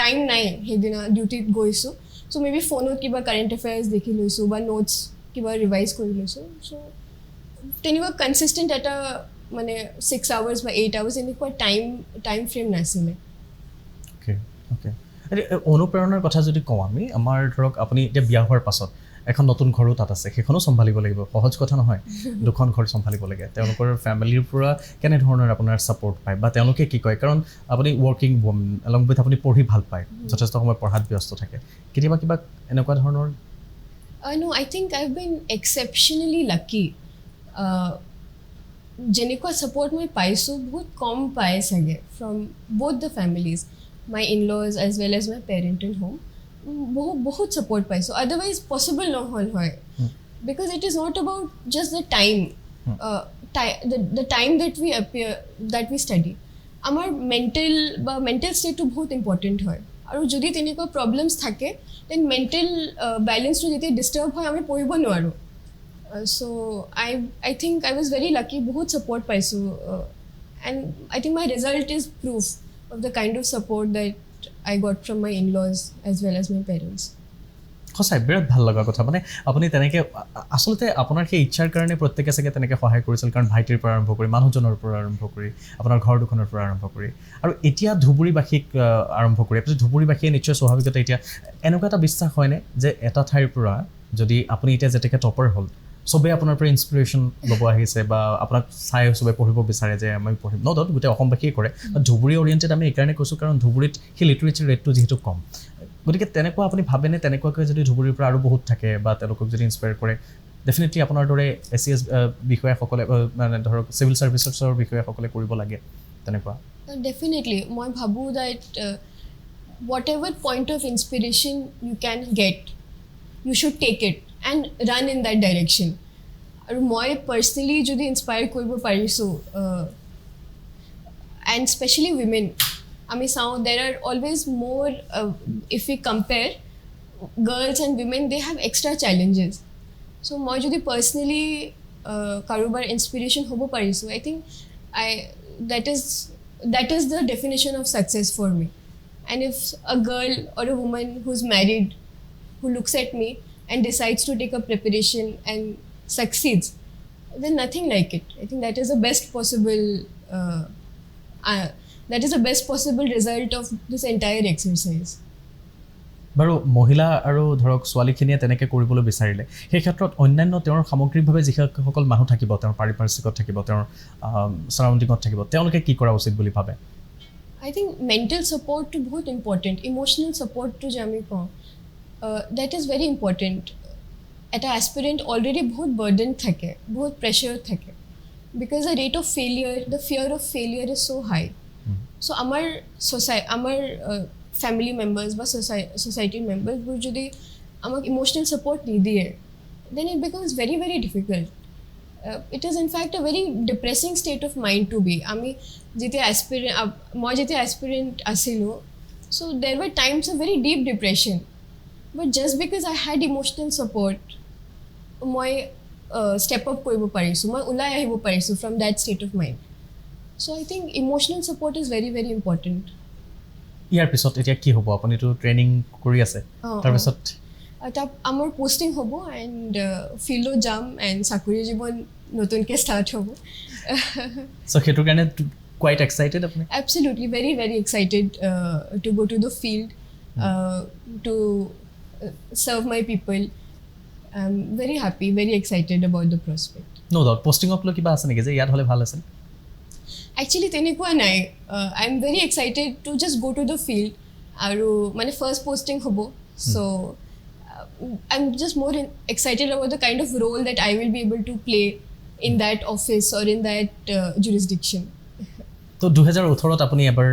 time নাই হেদিনা ডিউটিত গৈছো so maybe phone কিবা current affairs দেখি লৈছো বা notes কিবা revise কৰি লৈছো so তেনেকুৱা consistent এটা মানে 6 hours বা 8 hours এনেকুৱা time frame নাছিলে okay okay অনুপ্ৰেৰণাৰ কথা যদি কওঁ আমি আমাৰ ধৰক আপুনি এতিয়া বিয়া হোৱাৰ পাছত এখন নতুন ঘৰো তাত আছে সেইখনো সম্ভালিব লাগিব সহজ কথা নহয় দুখন ঘৰ সম্ভালিব লাগে তেওঁলোকৰ ফ্যামিলিৰ পৰা কেনে ধৰণৰ আপোনাৰ সাপোৰ্ট পায় বা তেওঁলোকে কি কয় কাৰণ আপুনি ওয়াৰ্কিং ওম্যান along with আপুনি পঢ়ি ভাল পায় যথেষ্ট সময় পঢ়াত ব্যস্ত থাকে কেতিয়াবা কিবা এনেকুৱা ধৰণৰ no I think I've been exceptionally lucky যেনেকুৱা সাপোৰ্ট মই পাইছো বহুত কম পাই সাগে from both the families my in-laws as well as my parental home বহুত support পাইছো otherwise possible নহল হয় because it is not about just the time the time that we study আমাৰ mental state to বহুত important হয় আৰু যদি তেনেকুৱা problems থাকে then mental balance to যেতিয়া disturb হয় আমি পঢ়িব নোৱাৰো so I think I was very lucky বহুত support পাইছো and I think my result is proof of the kind of support that I got from my in-laws as well as my parents. খসাই বিৰাট ভাল লগা কথা মানে আপুনি তেনেকে আসলতে আপোনাৰ সেই ইচ্ছাৰ কাৰণে প্ৰত্যেককে সকে তেনেকে সহায় কৰিছিল কাৰণ ভাইটিৰ পৰা আৰম্ভ কৰি মানুহজনৰ পৰা আৰম্ভ কৰি আপোনাৰ ঘৰ দুখনৰ পৰা আৰম্ভ কৰি আৰু এতিয়া ধুবুৰীবাসীক আৰম্ভ কৰি আপুনি ধুবুৰীবাসীয়ে নিশ্চয় স্বাভাৱিকতে এতিয়া এনেকুৱা এটা বিশ্বাস হয়নে যে এটা ঠাইৰ পৰা যদি আপুনি এতিয়া যেতেকে টপাৰ হ'ল সবে আপোনাৰ পৰা ইনস্পিৰেশন লব আহিছে বা আপোনাক চাই সবে পঢ়িব বিচাৰে যে আমি পঢ়িম নদত গোটে অসমবাসীয়ে কৰে ধুবুৰী ওৰিয়েন্টেড আমি এইকাৰণে কৈছো কাৰণ ধুবুৰীত হি লিটাৰেচাৰ ৰেটটো যেহেতু কম গতিকে তেনেকুৱা আপুনি ভাবেনে তেনেকুৱাকৈ যদি ধুবুৰীৰ পৰা আৰু বহুত থাকে বা তেওঁলোকক যদি ইনস্পায়াৰ কৰে ডেফিনেটলি আপোনাৰ দৰে এসএস বিষয়াসকলে মানে ধৰক সিভিল সাৰ্ভিসেছৰ বিষয়াসকলে কৰিব লাগে তেনেকুৱা definitely মই ভাবো that whatever point of inspiration you can get you should take it and run in that direction আৰু মই personally যদি inspire কৰিব পাৰিছো and especially women আমি চাও there are always more if we compare girls and women they have extra challenges so মই যদি personally কাৰোবাৰ inspiration হ'ব পাৰিছো I think that is the definition of success for me and if a girl or a woman who's married who looks at me and decides to take a preparation and succeeds, then nothing like it. I think that is the best possible result of this entire exercise. বাৰু মহিলা আৰু ধৰক ছোৱালীখিনিয়ে তেনেকৈ কৰিবলৈ বিচাৰিলে সেই ক্ষেত্ৰত অন্যান্য তেওঁৰ সামগ্ৰিকভাৱে যিসকল মানুহ থাকিব তেওঁৰ পাৰিপাৰ্শ্বিকত থাকিব তেওঁৰ সাৰাউণ্ডিঙত থাকিব তেওঁলোকে কি কৰা উচিত বুলি ভাবে I think mental support to বহুত important, emotional support to jami ko. That is very important. At an aspirant already बहुत burden thake, बहुत pressure thake, because the rate of failure, the fear of failure is so high. So our family members বা society members who যদি আমাক emotional support নিদিয়ে, then it becomes very very difficult. It is in fact a very depressing state of mind to be. আমি যেতিয়া aspirant আছিলো, so there were times of very deep depression. But just because I had emotional support, মই step up কৰিব পাৰিছো, মই ওলাই আহিব পাৰিছো from that state of mind. So I think emotional support is very very important. ইয়াৰ পিছত এতিয়া কি হ'ব আপুনিতো ট্ৰেইনিং কৰি আছে তাৰপিছত তাত আমাৰ পোষ্টিং হ'ব এণ্ড ফিল্ডত যাম এণ্ড চাকৰি জীৱন নতুনকৈ ষ্টাৰ্ট হ'ব চ' সেইটোৰ কাৰণে কুৱাইট এক্সাইটেড আপুনি Absolutely, very, very excited to go to the field, to serve my people. I'm very happy, very excited about the prospect. No doubt. Posting-ক লৈ কিবা আছে নেকি যে ইয়াত হ'লে ভাল আছিল? Actually, তেনেকুৱা নাই. I'm very excited to just go to the field. আৰু মানে first posting হ'ব. So, I'm just more excited about the kind of role that I will be able to play in that office or in that jurisdiction. তো 2018ত আপুনি এবাৰ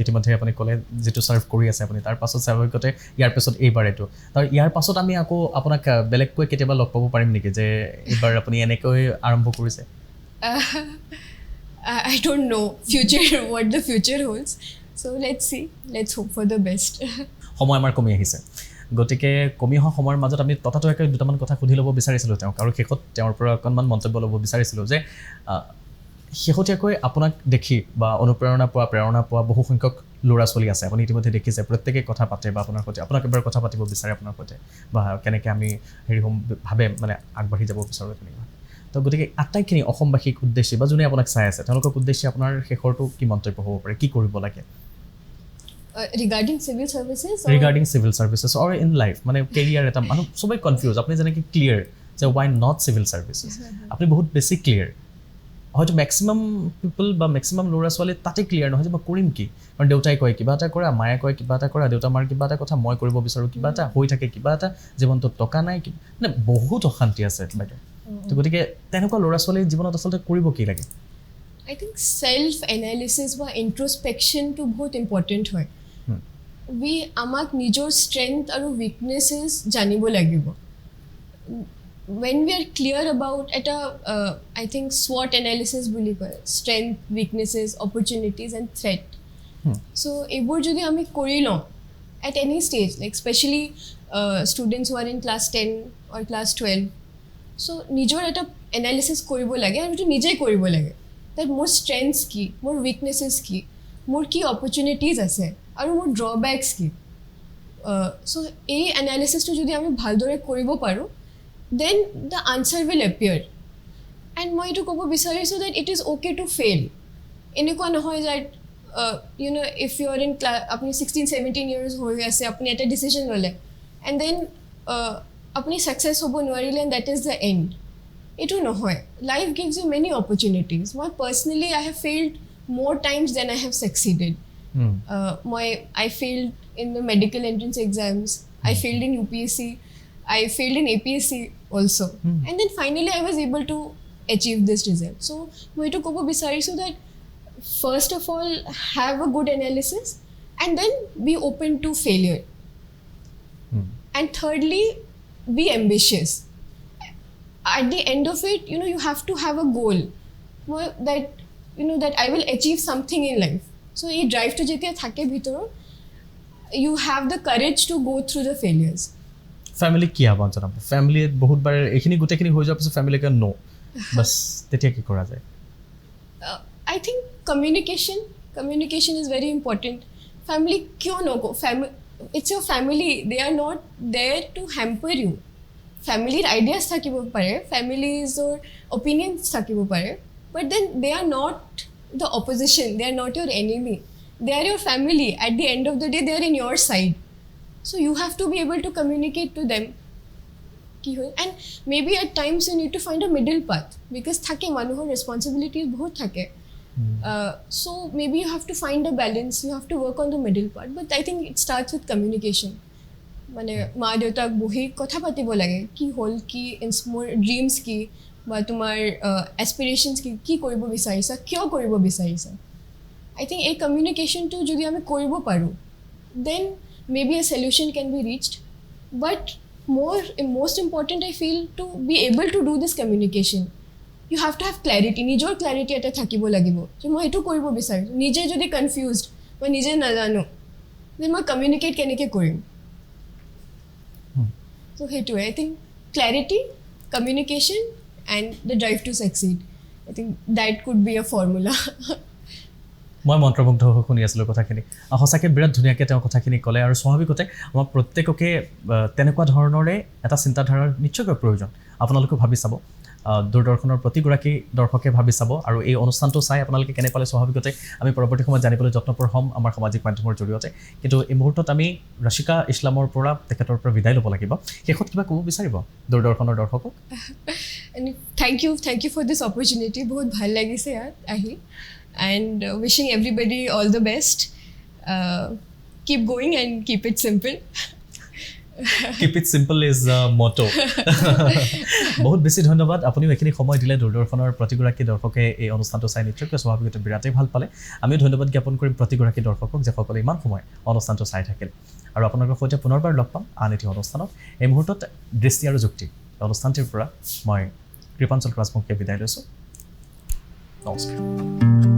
ইতিমধ্যে আপুনি ক'লে যেটো সাৰ্ভ কৰি আছে আপুনি তাৰ পাছত স্বাভাৱিকতে ইয়াৰ পাছত এইবাৰ এটো তাৰ ইয়াৰ পাছত আমি আকৌ আপোনাক বেলেগকৈ কেতিয়াবা লগ পাব পাৰিম নেকি যে এইবাৰ আপুনি এনেকৈ আৰম্ভ কৰিছে I don't know what the future holds, so let's hope for the best. সময় আমাৰ কমি আহিছে গতিকে কমি অহা সময়ৰ মাজত আমি ততাতৈয়াকৈ দুটামান কথা সুধি ল'ব বিচাৰিছিলোঁ তেওঁক আৰু শেষত তেওঁৰ পৰা অকণমান মন্তব্য ল'ব বিচাৰিছিলোঁ যে শেহতীয়াকৈ আপোনাক দেখি বা অনুপ্ৰেৰণা প্ৰেৰণা পোৱা বহু সংখ্যক ল'ৰা ছোৱালী আছে আপুনি ইতিমধ্যে দেখিছে প্ৰত্যেকেই কথা পাতে বা আপোনাৰ সৈতে আপোনাক এবাৰ কথা পাতিব বিচাৰে আপোনাৰ সৈতে বা কেনেকৈ আমি ভাবে মানে আগবাঢ়ি যাব বিচাৰোঁ তেনেকুৱা তো গতিকে আটাইখিনি অসমবাসীক উদ্দেশ্যি বা যোনে আপোনাক চাই আছে তেওঁলোকক উদ্দেশ্যি আপোনাৰ শেষৰটো কি মন্তব্য হ'ব পাৰে কি কৰিব লাগে regarding civil services or in life মানে কেৰিয়াৰ এটা মানুহ সবেই কনফিউজ আপুনি যেনেকৈ ক্লিয়াৰ যে why not civil services আপুনি বহুত বেছি ক্লিয়াৰ হয়তো মেক্সিমাম পিপল বা মেক্সিমাম ল'ৰা ছোৱালী তাতে ক্লিয়াৰ নহয় যে মই কৰিম কি কাৰণ দেউতাই কয় কিবা এটা কৰা মায়ে কয় কিবা এটা কৰা দেউতা মাৰ কিবা এটা কথা মই কৰিব বিচাৰোঁ কিবা এটা হৈ থাকে কিবা এটা জীৱনটোত টকা নাই মানে বহুত অশান্তি আছে বাইদেউ তো গতিকে তেনেকুৱা ল'ৰা ছোৱালীৰ জীৱনত আচলতে কৰিব কি লাগে I think self analysis বা introspection to বহুত important হয় we আমাক নিজৰ strength আৰু weaknesses জানিব লাগিব when we are clear about I think SWOT analysis বুলি কয় strength weaknesses opportunities and threat so এইবোৰ যদি আমি কৰি লওঁ at any stage like especially students who are in class 10 or class 12 so নিজৰ এটা analysis কৰিব লাগে আৰু এইটো নিজেই কৰিব লাগে that মোৰ strengths কি মোৰ weaknesses কি মোৰ কি opportunities আছে আৰু মোৰ drawbacks কি so এই analysisটো যদি আমি ভালদৰে কৰিব পাৰোঁ then the answer will appear and মই এইটো ক'ব বিচাৰিছোঁ that it is okay to fail এনেকুৱা নহয় that you know if you are in class আপুনি 16-17 years হৈ আছে আপুনি এটা decision ল'লে and then আপুনি success হ'ব নোৱাৰিলে and that is the end এইটো নহয় life gives you many opportunities মই personally I have failed more times than I have succeeded I failed in the medical entrance exams I failed in UPSC I failed in APSC also and then finally I was able to achieve this result so মই এইটো ক'ব বিচাৰিছোঁ that first of all have a good analysis and then be open to failure and thirdly be ambitious at the end of it you know you have to have a goal that you know that I will achieve something in life so এই ড্ৰাইভটো যেতিয়া থাকে ভিতৰত you have the courage to go through the failures family কি আহ্বান জনাব ফ্যামিলি বহুতবাৰ এইখিনি গোটেইখিনি হৈ যোৱাৰ পিছত ফ্যামিলিকে নো বাস তেতিয়া কি কৰা যায় I think communication is very important family কিয় নকো it's your family they are not there to hamper you family ideas থাকিব পাৰে families or opinions থাকিব পাৰে but then they are not the opposition they are not your enemy they are your family at the end of the day they are in your side so you have to be able to communicate to them and maybe at times you need to find a middle path because thake manuhor responsibilities bahut thake so maybe you have to find a balance you have to work on the middle part but I think it starts with communication মানে মা দেউতাক বহি কথা পাতিব লাগে কি হল কি মোৰ ড্ৰিমছ কি বা তোমাৰ এসপিৰেশনছ কি কৰিব বিচাৰিছা কিয় কৰিব বিচাৰিছা I think a communication to যদি আমি কৰিব পাৰো then maybe a solution can be reached but most important I feel to be able to do this communication you have to have clarity নিজৰ clarity এটা থাকিব লাগিব যে মই এটো কৰিব বিচাৰিছো নিজে যদি কনফিউজড মই নিজে নাজানো then মই কমিউনিকেট কেনেকৈ কৰিম so হেতুৱে I think clarity communication and the drive to succeed I think that could be a formula মই মন্ত্ৰমুগ্ধ হৈ শুনি আছিলোঁ কথাখিনি সঁচাকৈ বিৰাট ধুনীয়াকৈ তেওঁ কথাখিনি ক'লে আৰু স্বাভাৱিকতে আমাৰ প্ৰত্যেককে তেনেকুৱা ধৰণৰে এটা চিন্তাধাৰাৰ নিশ্চয়কৈ প্ৰয়োজন আপোনালোকেও ভাবি চাব দূৰদৰ্শনৰ প্ৰতিগৰাকী দৰ্শকে ভাবি চাব আৰু এই অনুষ্ঠানটো চাই আপোনালোকে কেনে পালে স্বাভাৱিকতে আমি পৰৱৰ্তী সময়ত জানিবলৈ যত্নপৰ হ'ম আমাৰ সামাজিক মাধ্যমৰ জৰিয়তে কিন্তু এই মুহূৰ্তত আমি ৰাছিকা ইছলামৰ পৰা তেখেতৰ পৰা বিদায় ল'ব লাগিব শেষত কিবা ক'ব বিচাৰিব দূৰদৰ্শনৰ দৰ্শকক thank you for this opportunity বহুত ভাল লাগিছে ইয়াত আহি and wishing everybody all the best keep going and keep it simple keep it simple is a motto বহুত বেছি ধন্যবাদ আপুনিও এইখিনি সময় দিলে দূৰদৰ্শনৰ প্ৰতিগৰাকী দৰ্শকে এই অনুষ্ঠানটো চাই নিশ্চয়কৈ স্বাভাৱিকতে বিৰাটেই ভাল পালে আমিও ধন্যবাদ জ্ঞাপন কৰিম প্ৰতিগৰাকী দৰ্শকক যে সকলে ইমান সময় অনুষ্ঠানটো চাই থাকিল আৰু আপোনালোকৰ সৈতে পুনৰবাৰ লগ পাম আন এটি অনুষ্ঠানত এই মুহূৰ্তত দৃষ্টি আৰু যুক্তি অনুষ্ঠানটিৰ পৰা মই কৃপাঞ্চল ৰাজবংশীয়ে বিদায় লৈছোঁ নমস্কাৰ